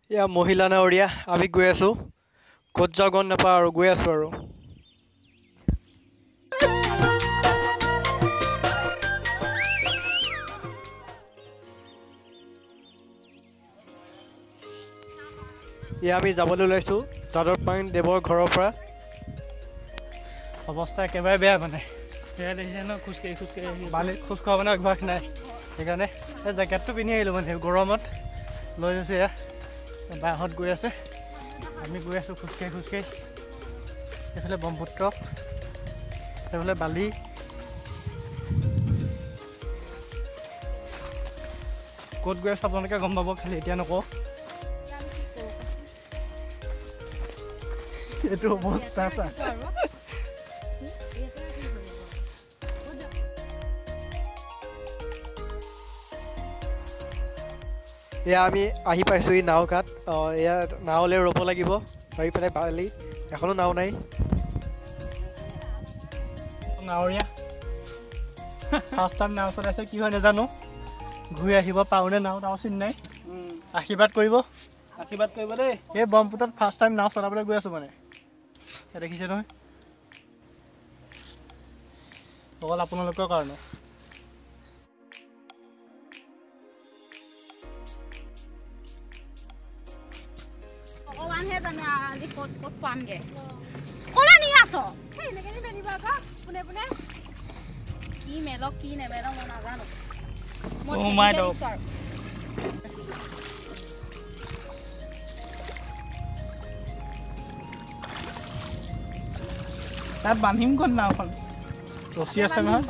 এয়া মহিলা নাৱৰীয়া আমি গৈ আছোঁ ক'ত যাওঁ গম নাপাওঁ আৰু গৈ আছোঁ আৰু এয়া আমি যাবলৈ ওলাইছোঁ যাদৱ দেৱৰ ঘৰৰ পৰা অৱস্থা একেবাৰে বেয়া মানে বেয়া দেখিছে ন খোজকাঢ়ি বালিত খোজ খোৱা মানে অভ্যাস নাই সেইকাৰণে এই জেকেটটো পিন্ধি আহিলোঁ মানে গৰমত লৈ গৈছোঁ এয়া বাহঁত গৈ আছে আমি গৈ আছোঁ খোজকাঢ়ি এইফালে ব্ৰহ্মপুত্ৰ এইফালে বালি ক'ত গৈ আছোঁ আপোনালোকে গম পাব খালি এতিয়া নকওঁ এইটো অৱস্থা এয়া আমি আহি পাইছোঁ এই নাও ঘাট এয়া নাৱলৈ ৰ'ব লাগিব চাৰিওফালে বালি এখনো নাও নাই নাৱৰীয়া ফাৰ্ষ্ট টাইম নাও চলাইছে কি হয় নাজানো ঘূৰি আহিব পাৰোঁনে নাও চিনি নাই আশীৰ্বাদ কৰিব দেই এই ব্ৰহ্মপুত্ৰত ফাৰ্ষ্ট টাইম নাও চলাবলৈ গৈ আছোঁ মানে দেখিছে নহয় অকল আপোনালোকৰ কাৰণে তাত বান্ধিম ক'ত নাওখন ৰছী আছে নহয়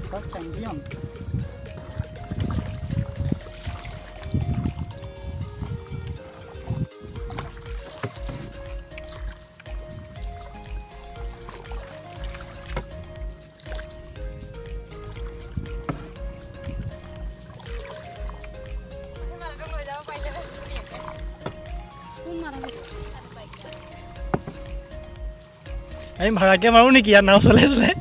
সব চেম্পিয়ন আমি ভাড়াকে মাৰোঁ নেকি ইয়াত নাও চলাই চলাই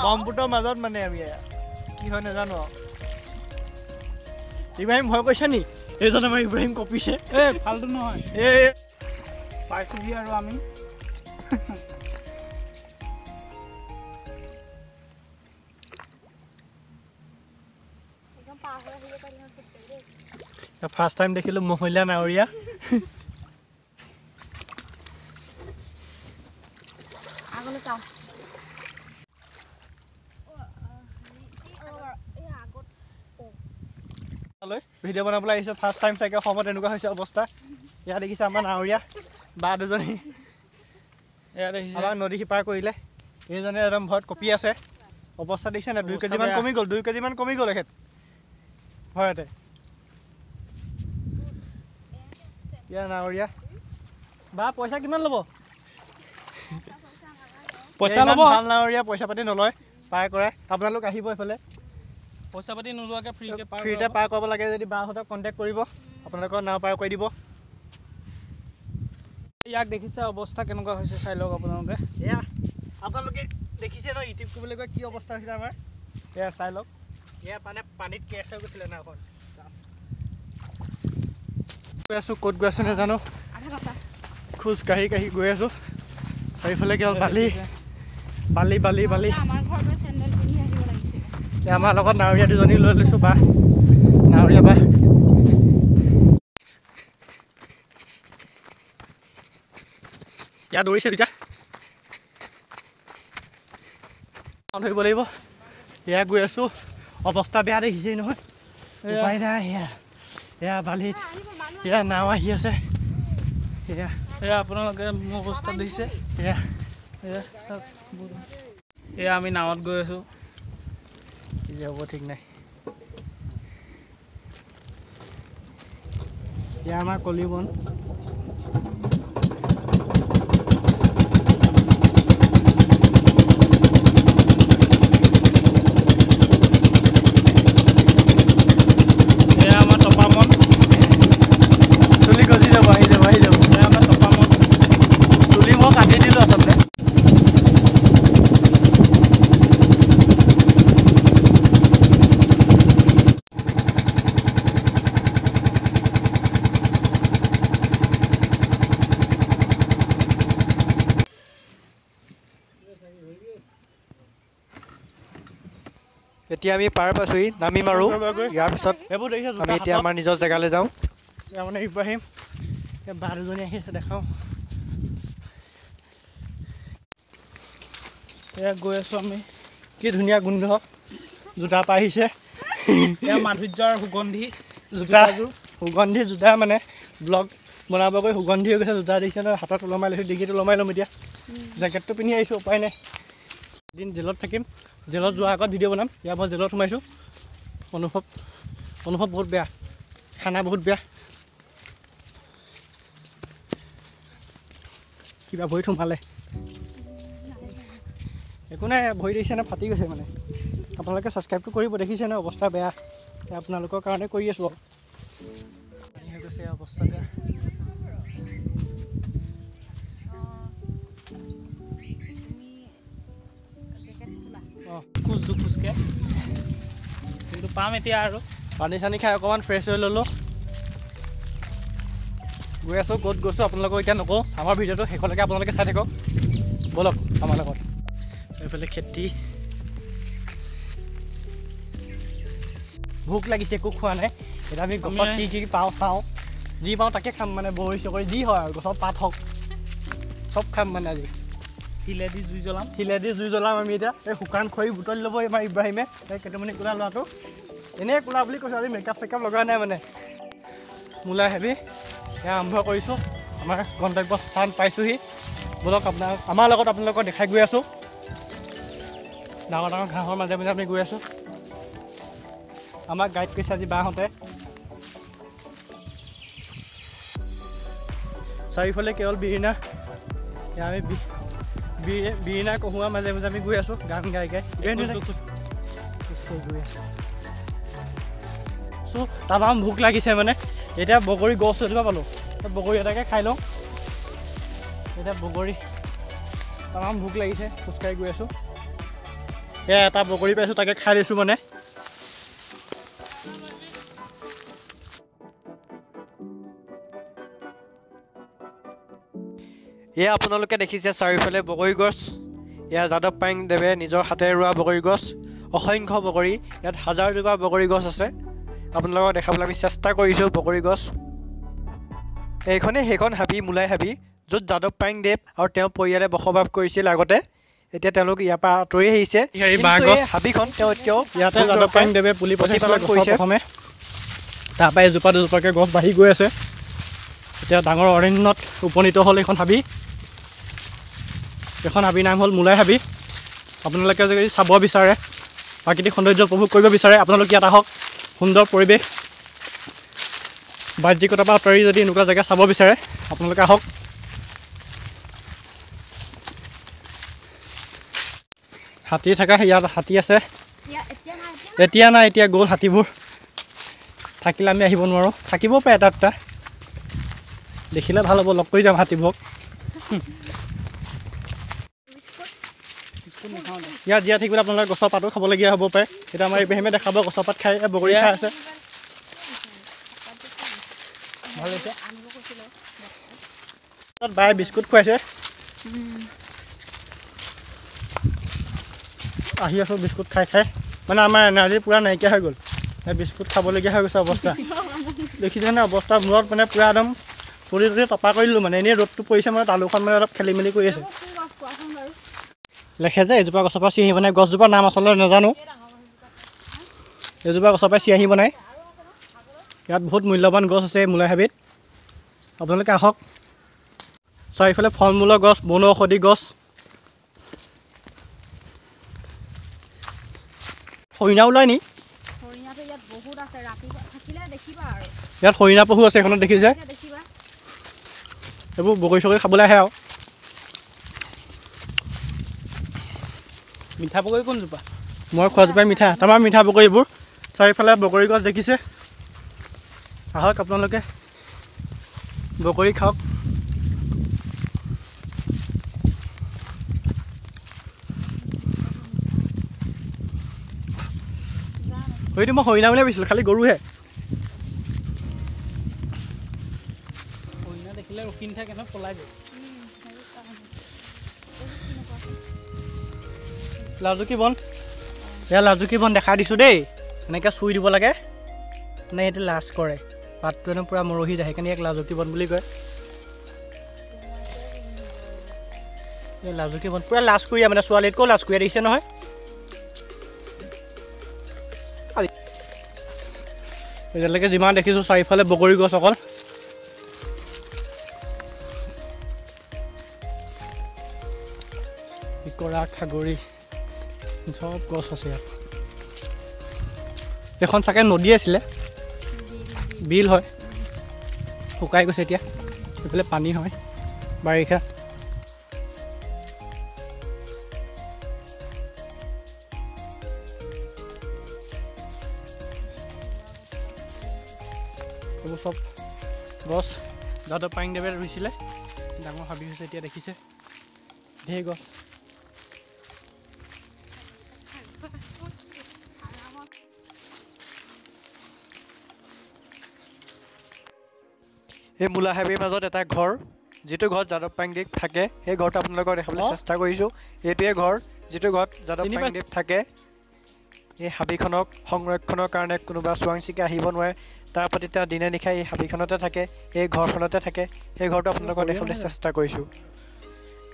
ব্ৰহ্মপুত্ৰৰ মাজত মানে আমি কি হয় নাজানো ইব্ৰাহিম ভয় কৰিছা নি এইজন আমাৰ ইব্ৰাহিম কপিছে ফাল্টু নহয় পাইছোহি আৰু আমি ফাৰ্ষ্ট টাইম দেখিলোঁ মহিলা নাৱৰীয়া ভিডিঅ' বনাবলৈ আহিছোঁ ফাৰ্ষ্ট টাইম চাগে অসমত এনেকুৱা হৈছে অৱস্থা ইয়াত দেখিছে আমাৰ নাৱৰীয়া বা দুজনী আমাক নদী সিপাৰ কৰিলে এইজনে একদম ভয়ত কঁপি আছে অৱস্থা দেখিছে নাই 2 কেজিমান কমি গ'ল এখেত ভয়তে ইয়াৰ নাৱৰীয়া বা পইচা কিমান ল'ব ভাল নাৱৰীয়া পইচা পাতি নলয় পাৰ কৰাই আপোনালোক আহিব এইফালে পইচা পাতি নোলোৱাকৈ ফ্ৰীতে পাৰ কৰিব লাগে যদি বাহঁতক কণ্টেক্ট কৰিব আপোনালোকৰ নাও পাৰ কৰি দিব ইয়াক দেখিছে অৱস্থা কেনেকুৱা হৈছে চাই লওক আপোনালোকে এয়া আপোনালোকে দেখিছে ন ইউটিউব কৰিবলৈ গৈ কি অৱস্থা হৈছে আমাৰ এয়া চাই লওক এয়া মানে পানীত কেচ হৈ গৈছিলে নাওখন গৈ আছোঁ ক'ত গৈ আছোঁ নাজানো খোজকাঢ়ি গৈ আছোঁ চাৰিওফালে কেৱল বালি আমাৰ লগত নাৱৰীয়া দুজনী লৈ লৈছোঁ বা নাৱৰীয়া বা ইয়াত দৌৰিছে দুটা ধৰিব লাগিব এয়া গৈ আছোঁ অৱস্থা বেয়া দেখিছেই নহয় উপায় নাই এয়া বালিত এয়া নাও আহি আছে এয়া আপোনালোকে মোৰ অৱস্থা দেখিছে এয়া আমি নাৱত গৈ আছোঁ কি হ'ব ঠিক নাই এয়া আমাৰ কলিবন এতিয়া আমি পাৰ পাইছোহি নামিম আৰু ইয়াৰ পিছত এইবোৰ দেখিছে আমি এতিয়া আমাৰ নিজৰ জেগালৈ যাওঁ মানে ইব্ৰাহিম বা দুজনী আহি আছে দেখাওঁ এয়া গৈ আছোঁ আমি কি ধুনীয়া গোন্ধ জোতা পৰা আহিছে এয়া মাধুৰ্যৰ সুগন্ধি জোতা মানে ব্লগ বনাবগৈ সুগন্ধি হৈ গৈছে জোতা দেখিছে ন হাতত ওলমাই লৈছোঁ ডিঙিত ওলমাই ল'ম এতিয়া জেকেটটো পিন্ধি আহিছোঁ উপায় নাই এদিন জেলত থাকিম জেলত যোৱাৰ আগত ভিডিঅ' বনাম ইয়াৰ মই জেলত সোমাইছোঁ অনুভৱ বহুত বেয়া খানা বহুত বেয়া কিবা ভৰিত সোমালে একো নাই ভৰি দেখিছে নে ফাটি গৈছে মানে আপোনালোকে ছাবস্ক্ৰাইবটো কৰিব দেখিছে নে অৱস্থা বেয়া আপোনালোকৰ কাৰণে কৰি আছোঁ হৈ গৈছে অৱস্থা বেয়া অঁ খোজকে কিন্তু পাম এতিয়া আৰু পানী চানী খাই অকণমান ফ্ৰেছ হৈ ল'লোঁ গৈ আছোঁ ক'ত গৈছোঁ আপোনালোকক এতিয়া নকওঁ আমাৰ ভিডিঅ'টো শেষলৈকে আপোনালোকে চাই থাকক ব'লক আমাৰ লগত এইফালে খেতি ভোক লাগিছে একো খোৱা নাই এতিয়া আমি গছত কি পাওঁ খাওঁ যি পাওঁ তাকে খাম মানে বগৰী চগৰী যি হয় আৰু গছৰ পাত হওক চব খাম মানে আজি শিলেদি জুই জ্বলাম আমি এতিয়া এই শুকান খৰি বুটলি ল'ব আমাৰ ইব্ৰাহিমে এই কেইটামানি কোলা ল'ৰাটো এনেই কোলা বুলি কৈছোঁ আজি মেকআপ চেকআপ লগা নাই মানে মূলাই হেভি এয়া আৰম্ভ কৰিছোঁ আমাৰ গন্তব্য স্থান পাইছোঁহি ব'লক আমাৰ লগত আপোনালোকক দেখাই গৈ আছোঁ ডাঙৰ ডাঙৰ ঘাঁহৰ মাজে মাজে আমি গৈ আছোঁ আমাক গাইড কৰিছে আজি বাহঁতে চাৰিওফালে কেৱল বিৰিণা আমি বিৰিণা কহুৱাৰ মাজে মাজে আমি গৈ আছোঁ গান গাই গাই খোজকাঢ়ি গৈ আছোঁ তামাম ভোক লাগিছে মানে এতিয়া বগৰী গছ এজোপা পালোঁ বগৰী এটাকে খাই লওঁ এতিয়া বগৰী তামাম ভোক লাগিছে খোজকাঢ়ি গৈ আছোঁ এয়া এটা বগৰী পাইছোঁ তাকে খাই লৈছোঁ মানে এয়া আপোনালোকে দেখিছে চাৰিওফালে বগৰী গছ এয়া যাদৱ পায়েং দেৱে নিজৰ হাতেৰে ৰোৱা বগৰী গছ অসংখ্য বগৰী ইয়াত হাজাৰজোপা বগৰী গছ আছে আপোনালোকক দেখাবলৈ আমি চেষ্টা কৰিছোঁ বগৰী গছ এইখনেই সেইখন হাবি মূলাই হাবি য'ত যাদৱ পায়েং দেৱ আৰু তেওঁৰ পৰিয়ালে বসবাস কৰিছিল আগতে এতিয়া তেওঁলোক ইয়াৰ পৰা আঁতৰি আহিছে হাবিখন তেওঁ এতিয়াও ইয়াতে যাদৱ পায়েং দেৱে পুলি প্ৰতিপালন কৰিছে প্ৰথমে তাৰপৰা এজোপা দুজোপাকৈ গছ বাঢ়ি গৈ আছে এতিয়া ডাঙৰ অৰণ্যত উপনীত হ'ল এইখন হাবি এখন হাবিৰ নাম হ'ল মূলাই হাবি আপোনালোকে যদি চাব বিচাৰে প্ৰাকৃতিক সৌন্দৰ্য উপভোগ কৰিব বিচাৰে আপোনালোক ইয়াত আহক সুন্দৰ পৰিৱেশ বাহ্যিকতাৰ পৰা আঁতৰি যদি এনেকুৱা জেগা চাব বিচাৰে আপোনালোকে আহক হাতী থকা ইয়াত হাতী আছে এতিয়া নাই এতিয়া গ'ল হাতীবোৰ থাকিলে আমি আহিব নোৱাৰোঁ থাকিবও পাৰে এটা দুটা দেখিলে ভাল হ'ব লগ কৰি যাম হাতীবোৰক ইয়াত জীয়াই থাকিবলৈ আপোনালোকে গছৰ পাতো খাবলগীয়া হ'ব পাৰে এতিয়া আমাৰ ইব্ৰাহিমে দেখাব গছৰ পাত খাই বগৰী খাই আছে ভাল হৈছে তাত বায়ে বিস্কুট খুৱাইছে আহি আছোঁ বিস্কুট খাই খাই মানে আমাৰ এনাৰ্জি পূৰা নাইকিয়া হৈ গ'ল এই বিস্কুট খাবলগীয়া হৈ গৈছে অৱস্থা দেখিছেনে অৱস্থা মূৰত মানে পূৰা একদম চুলি তুলি টপা কৰি দিলোঁ মানে এনেই ৰ'দটো পৰিছে মানে তালুখন মানে অলপ খেলি মেলি কৰি আছে লেখে যে এজোপা গছৰ পৰা চিঞাহী বনাই গছজোপাৰ নাম আচলতে নাজানো এজোপা গছৰ পৰা চিঞাহী বনাই ইয়াত বহুত মূল্যৱান গছ আছে এই মূলাই হাবিত আপোনালোকে আহক চাৰিওফালে ফল মূলৰ গছ বনৌষধি গছ হৰিণা ওলাই নি ইয়াত হৰিণা পহু আছে এইখনত দেখিছে এইবোৰ বগৰী চগৰী খাবলৈ আহে আৰু মিঠা বগৰী কোনজোপা মই খোৱাজোপাই মিঠা তামাম মিঠা বগৰী এইবোৰ চাৰিওফালে বগৰী গছ দেখিছে আহক আপোনালোকে বগৰী খাওক হয়তো মই হৰিণা বুলিয়ে ভাবিছিলোঁ খালি গৰুহে হৰিণা দেখিলে ৰখি নাথাকে ন পলাই যায় লাজুকী বন এয়া লাজুকী বন দেখাই দিছোঁ দেই, এনেকৈ চুই দিব লাগে, মানে সিহঁতে লাজ কৰে, পাতটো একদম পূৰা মৰহি যায়, সেইকাৰণে ইয়াক লাজুকী বন বুলি কয়। এই লাজুকী বন পূৰা লাজ কৰিয়া, মানে ছোৱালীতকৈও লাজ কৰিয়া দেখিছে নহয়। এতিয়ালৈকে যিমান দেখিছোঁ চাৰিওফালে বগৰী গছ অকল। ইকৰা খাগৰি চব গছ আছে ইয়াত। এখন চাগে নদী আছিলে, বিল হয়, শুকাই গৈছে এতিয়া, সেইফালে পানী হয় বাৰিষা। এইবোৰ চব গছ যাদৱ পায়েংদেৱে ৰুইছিলে, ডাঙৰ হাবি হৈছে এতিয়া দেখিছে, ঢেৰ গছ। এই মূলা হাবিৰ মাজত এটা ঘৰ, যিটো ঘৰত যাদৱ পায়েংদেৱ থাকে, সেই ঘৰটো আপোনালোকক দেখাবলৈ চেষ্টা কৰিছোঁ। এইটোৱে ঘৰ যিটো ঘৰত যাদৱ পায়েংদেৱ থাকে। এই হাবিখনক সংৰক্ষণৰ কাৰণে কোনোবা চোৰাং চিকাৰী আহিব নোৱাৰে, তাৰ প্ৰতি তেওঁ দিনে নিশাই এই হাবিখনতে থাকে, এই ঘৰখনতে থাকে। সেই ঘৰটো আপোনালোকক দেখাবলৈ চেষ্টা কৰিছোঁ।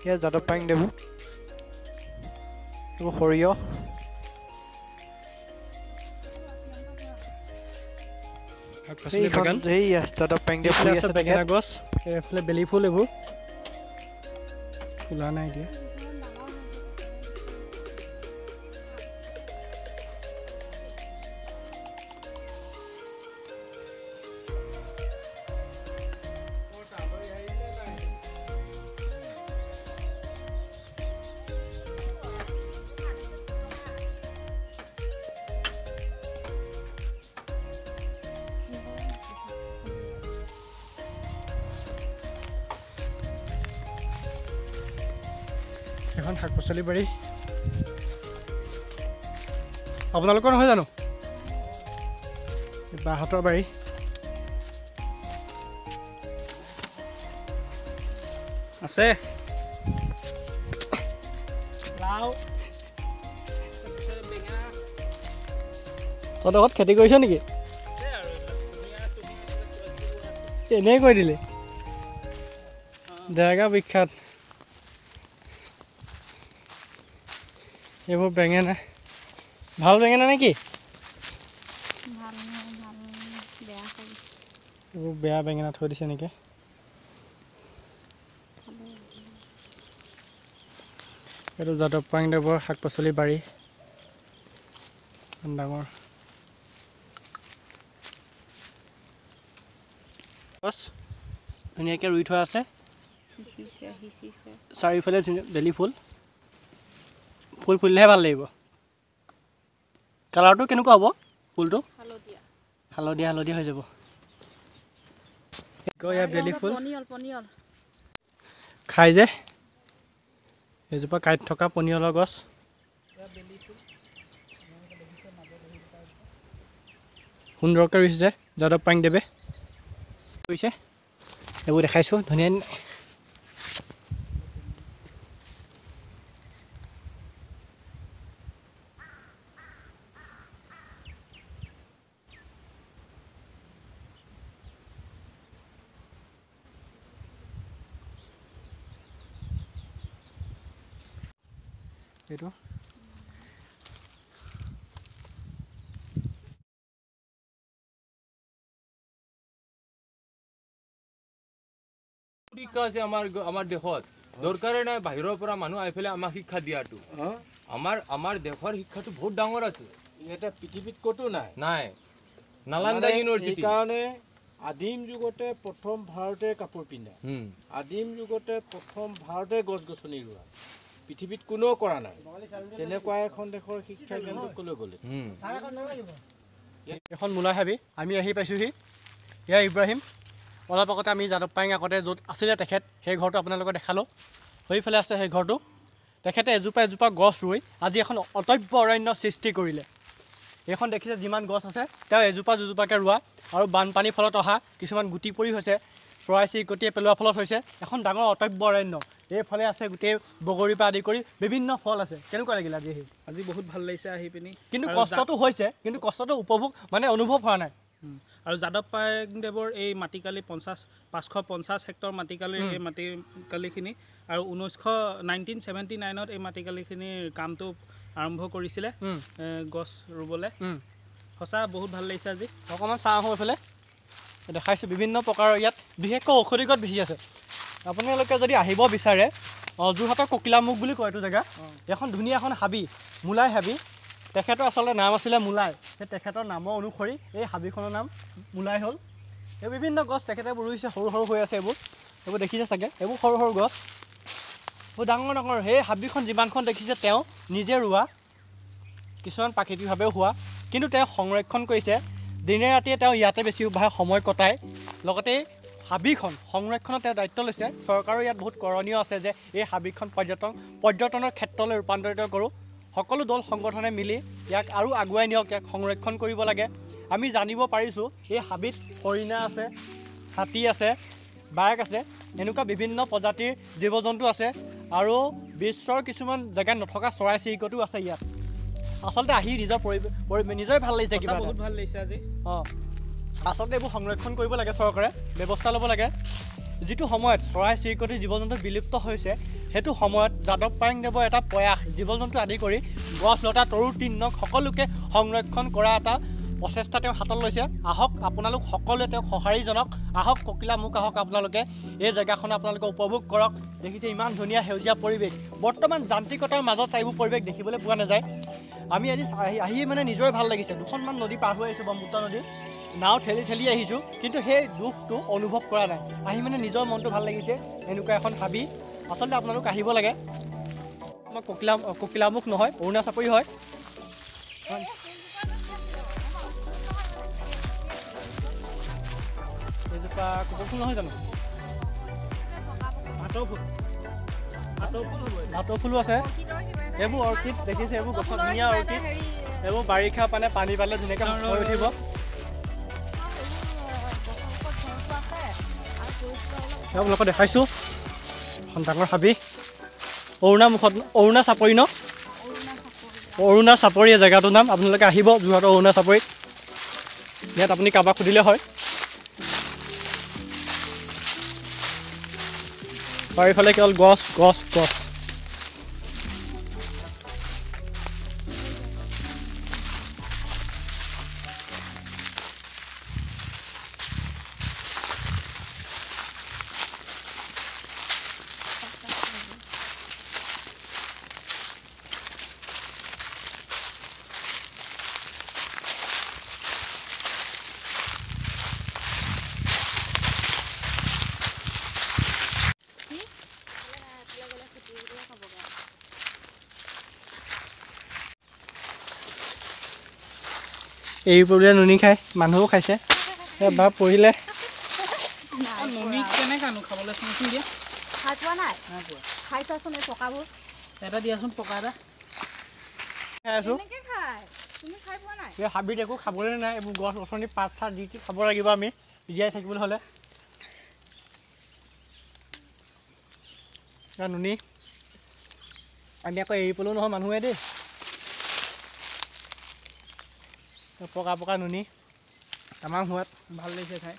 এয়া যাদৱ পায়েংদেৱ, এইবোৰ সৰিয়হ, যাদৱ পায়েংদেৱ ফুৰি আছে বেঙেনা গছ, এইফালে বেলি ফুল, এইবোৰ ফুলা নাই এতিয়া। এখন শাক পাচলি বাৰী আপোনালোকৰ নহয় জানো? বাহঁতৰ বাৰী। আছে তহঁতৰ ঘৰত খেতি কৰিছ নেকি? এনেই কৈ দিলে, জেগা বিখ্যাত। এইবোৰ বেঙেনা, ভাল বেঙেনা নেকি? এইবোৰ বেয়া বেঙেনা থৈ দিছে নেকি? এইটো যাদৱ পায়েংদেৱৰ শাক পাচলি বাৰী, ডাঙৰ গছ ধুনীয়াকৈ ৰুই থোৱা আছে, চাৰিওফালে বেলি ফুল, ফুল ফুলিলেহে ভাল লাগিব। কালাৰটো কেনেকুৱা হ'ব ফুলটো? হালধীয়া হালধীয়া হৈ যাব। ইয়াত বেলি ফুল খাই যে, এজোপা কাঁইট থকা পনিয়লৰ গছ। সুন্দৰকৈ ৰুইছে যাদৱ পায়েংদেৱে, ৰুইছে, এইবোৰ দেখাইছোঁ ধুনীয়া। এইটো শিক্ষা আছে আমাৰ দেশত, দৰকাৰে নাই বাহিৰৰ পৰা মানুহ আহি পেলাই আমাক শিক্ষা দিয়াটো। আমাৰ দেশৰ শিক্ষাটো বহুত ডাঙৰ আছে, এটা পৃথিৱীত ক'তো নাই। নালান্দা ইউনিভাৰ্চিটি। কাৰণে আদিম যুগতে প্ৰথম ভাৰতে কাপোৰ পিন্ধা, আদিম যুগতে প্ৰথম ভাৰতে গছ গছনি ৰোৱা, পৃথিৱীত কোনেও কৰা নাই। তেনেকুৱা এখন দেশৰ শিক্ষা কেন্দ্ৰ ক'লৈ গ'লে? এখন মূলা হাবি, আমি আহি পাইছোঁহি। এয়া ইব্ৰাহিম, অলপ আগতে আমি যাদৱ পায়েং আগতে য'ত আছিলে তেখেত, সেই ঘৰটো আপোনালোকক দেখালোঁ। সেইফালে আছে সেই ঘৰটো। তেখেতে এজোপা এজোপা গছ ৰুই আজি এখন অটব্য অৰণ্য সৃষ্টি কৰিলে। এইখন দেখিছে যিমান গছ আছে, তেওঁ এজোপা দুজোপাকৈ ৰোৱা, আৰু বানপানীৰ ফলত অহা কিছুমান গুটি পৰি হৈছে, চৰাই চিৰিকটিয়ে পেলোৱাৰ ফলত হৈছে এখন ডাঙৰ অটব্য অৰণ্য। এইফালে আছে গোটেই বগৰীৰ পৰা আদি কৰি বিভিন্ন ফল আছে কেনেকুৱা লাগিল আজি আজি বহুত ভাল লাগিছে আহি পিনি কিন্তু কষ্টটো হৈছে কিন্তু কষ্টটো উপভোগ মানে অনুভৱ হোৱা নাই আৰু যাদৱ পায়েংদেৱৰ এই মাটিকালি 550 হেক্টৰ মাটিকালিৰ এই মাটিকালিখিনি আৰু 1979ত এই মাটিকালিখিনিৰ কামটো আৰম্ভ কৰিছিলে গছ ৰুবলৈ সঁচা বহুত ভাল লাগিছে আজি অকণমান চাহ হৈ পেলাই দেখাইছোঁ বিভিন্ন প্ৰকাৰৰ ইয়াত বিশেষকৈ ঔষধি গছ বেছি আছে আপোনালোকে যদি আহিব বিচাৰে যোৰহাটৰ ককিলামুখ বুলি কয় এইটো জেগা এখন ধুনীয়া এখন হাবি মূলাই হাবি তেখেতৰ আচলতে নাম আছিলে মূলাই সেই তেখেতৰ নামৰ অনুসৰি এই হাবিখনৰ নাম মূলাই হ'ল এই বিভিন্ন গছ তেখেতে ৰুইছে সৰু সৰু হৈ আছে এইবোৰ দেখিছে চাগে এইবোৰ সৰু সৰু গছ বহুত ডাঙৰ ডাঙৰ সেই হাবিখন যিমানখন দেখিছে তেওঁ নিজে ৰোৱা কিছুমান প্ৰাকৃতিকভাৱেও হোৱা কিন্তু তেওঁ সংৰক্ষণ কৰিছে দিনে ৰাতিয়ে তেওঁ ইয়াতে বেছিভাগ সময় কটায় লগতে হাবিখন সংৰক্ষণৰ তেওঁ দায়িত্ব লৈছে চৰকাৰৰ ইয়াত বহুত কৰণীয় আছে যে এই হাবিখন পৰ্যটনৰ ক্ষেত্ৰলৈ ৰূপান্তৰিত কৰোঁ সকলো দল সংগঠনে মিলি ইয়াক আৰু আগুৱাই নিয়ক ইয়াক সংৰক্ষণ কৰিব লাগে আমি জানিব পাৰিছোঁ এই হাবিত হৰিণা আছে হাতী আছে বাঘ আছে এনেকুৱা বিভিন্ন প্ৰজাতিৰ জীৱ জন্তু আছে আৰু বিশ্বৰ কিছুমান জেগাত নথকা চৰাই চিৰিকটিও আছে ইয়াত আচলতে আহি নিজৰ নিজৰে ভাল লাগিছে কিবা বহুত ভাল লাগিছে আজি আচলতে এইবোৰ সংৰক্ষণ কৰিব লাগে চৰকাৰে ব্যৱস্থা ল'ব লাগে যিটো সময়ত চৰাই চিৰিকটি জীৱ জন্তু বিলুপ্ত হৈছে সেইটো সময়ত যাদৱ পায়েংদেৱৰ এটা প্ৰয়াস জীৱ জন্তু আদি কৰি গছ লতা তৰু তৃণক সকলোকে সংৰক্ষণ কৰা এটা প্ৰচেষ্টা তেওঁ হাতত লৈছে আহক আপোনালোক সকলোৱে তেওঁক সঁহাৰি জনাওক আহক ককিলামুখ আহক আপোনালোকে এই জেগাখন আপোনালোকে উপভোগ কৰক দেখিছে ইমান ধুনীয়া সেউজীয়া পৰিৱেশ বৰ্তমান যান্ত্ৰিকতাৰ মাজত এইবোৰ পৰিৱেশ দেখিবলৈ পোৱা নাযায় আমি আজি আহি মানে নিজৰে ভাল লাগিছে দুখনমান নদী পাৰ হৈ আহিছোঁ ব্ৰহ্মপুত্ৰ নদী নাও ঠেলি আহিছোঁ কিন্তু সেই দুখটো অনুভৱ কৰা নাই আহি মানে নিজৰ মনটো ভাল লাগিছে এনেকুৱা এখন হাবি আচলতে আপোনালোক আহিব লাগে আমাৰ ককিলামুখ নহয় অৰুণা চাপৰি হয় এইজোপা কপৌ ফুল নহয় জানো ভাটৌ ফুলো আছে এইবোৰ অৰ্কিড দেখিছে এইবোৰ গছত ধুনীয়া অৰ্কিড এইবোৰ বাৰিষা পানী পালে ধুনীয়াকৈ হৈ উঠিব আপোনালোকক দেখাইছোঁ এখন ডাঙৰ হাবি অৰুণা চাপৰি ন অৰুণা চাপৰি জেগাটোৰ নাম আপোনালোকে আহিব যোৰহাটৰ অৰুণা চাপৰিত ইয়াত আপুনি কাৰোবাক সুধিলে হয় চাৰিওফালে কেৱল গছ গছ গছ এই পৰিলে নুনি খায় মানুহো খাইছে বা পৰিলে নুনি কেনেকানো খাবলৈ চোন দিয়া খাই পোৱা নাই খাই চোৱাচোন এই পকাবোৰ এটা দিয়াচোন পকা এটা খাই আছোঁ তুমি খাই পোৱা নাই এই হাবিত একো খাবলৈ নাই এইবোৰ গছ গছনি পাত চাত দি খাব লাগিব আমি জীয়াই থাকিবলৈ হ'লে নুনি আমি আকৌ এৰি পেলেও নহয় মানুহে দেই পকা পকা নুনি তামাম সোৱাদ ভাল লাগিছে খাই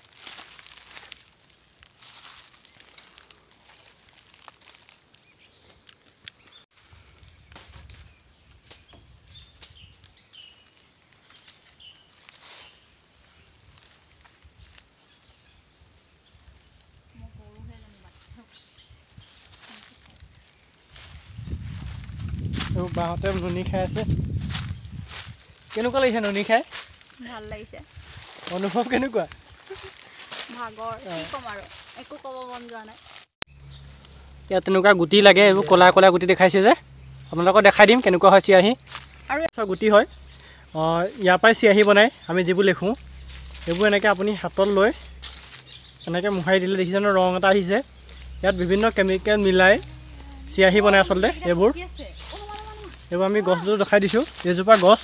বাহঁতে নুনি খাই আছে কেনেকুৱা লাগিছে নুনি খাই ভাল লাগিছে অনুভৱ কেনেকুৱা ভাগৰ কি ক'ম আৰু একো ক'ব মন যোৱা নাই ইয়াত তেনেকুৱা গুটি লাগে এইবোৰ ক'লা ক'লা গুটি দেখাইছে যে আপোনালোকক দেখাই দিম কেনেকুৱা হয় চিয়াহী আৰু গুটি হয় ইয়াৰ পৰাই চিয়াহী বনাই আমি যিবোৰ লিখোঁ এইবোৰ এনেকৈ আপুনি হাতত লৈ এনেকৈ মোহাৰি দিলে দেখিছে ন ৰং এটা আহিছে ইয়াত বিভিন্ন কেমিকেল মিলাই চিয়াহী বনাই আচলতে এইবোৰ আমি গছবোৰ দেখাই দিছোঁ এইজোপা গছ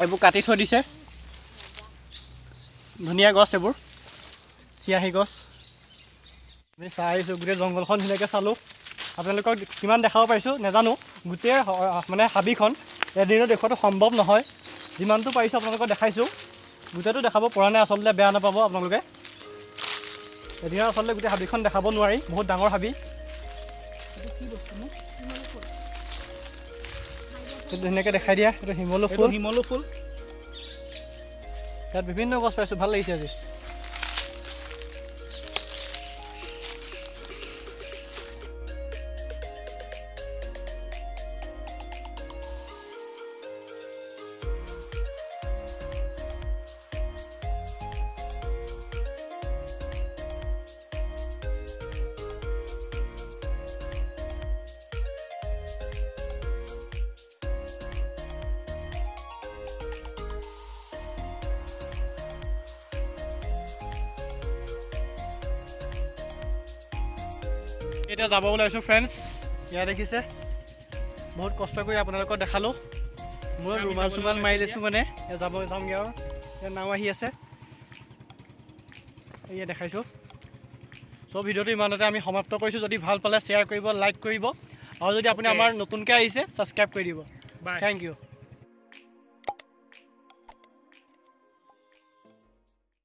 এইবোৰ কাটি থৈ দিছে ধুনীয়া গছ এইবোৰ চিয়াহী গছ আমি চাই আহিছোঁ গোটেই জংঘলখন ধুনীয়াকৈ চালোঁ আপোনালোকক কিমান দেখাব পাৰিছোঁ নাজানো গোটেই মানে হাবিখন এদিনত দেখুৱাটো সম্ভৱ নহয় যিমানটো পাৰিছোঁ আপোনালোকক দেখাইছোঁ গোটেইটো দেখাব পৰা নাই আচলতে বেয়া নাপাব আপোনালোকে এদিনত আচলতে গোটেই হাবিখন দেখাব নোৱাৰি বহুত ডাঙৰ হাবি ধুনীয়াকৈ দেখাই দিয়া এইটো শিমলু ফুল ইয়াত বিভিন্ন গছ পাইছোঁ ভাল লাগিছে আজি এতিয়া যাব ওলাইছোঁ ফ্ৰেণ্ডছ ইয়াত দেখিছে বহুত কষ্ট কৰি আপোনালোকক দেখালোঁ মই ৰুমাল চুমাল মাৰি লৈছোঁ মানে যামগৈ আৰু ইয়াত নাও আহি আছে এয়া দেখাইছোঁ চ' ভিডিঅ'টো ইমানতে আমি সমাপ্ত কৰিছোঁ যদি ভাল পালে শ্বেয়াৰ কৰিব লাইক কৰিব আৰু যদি আপুনি আমাৰ নতুনকৈ আহিছে ছাবস্ক্ৰাইব কৰি দিব থেংক ইউ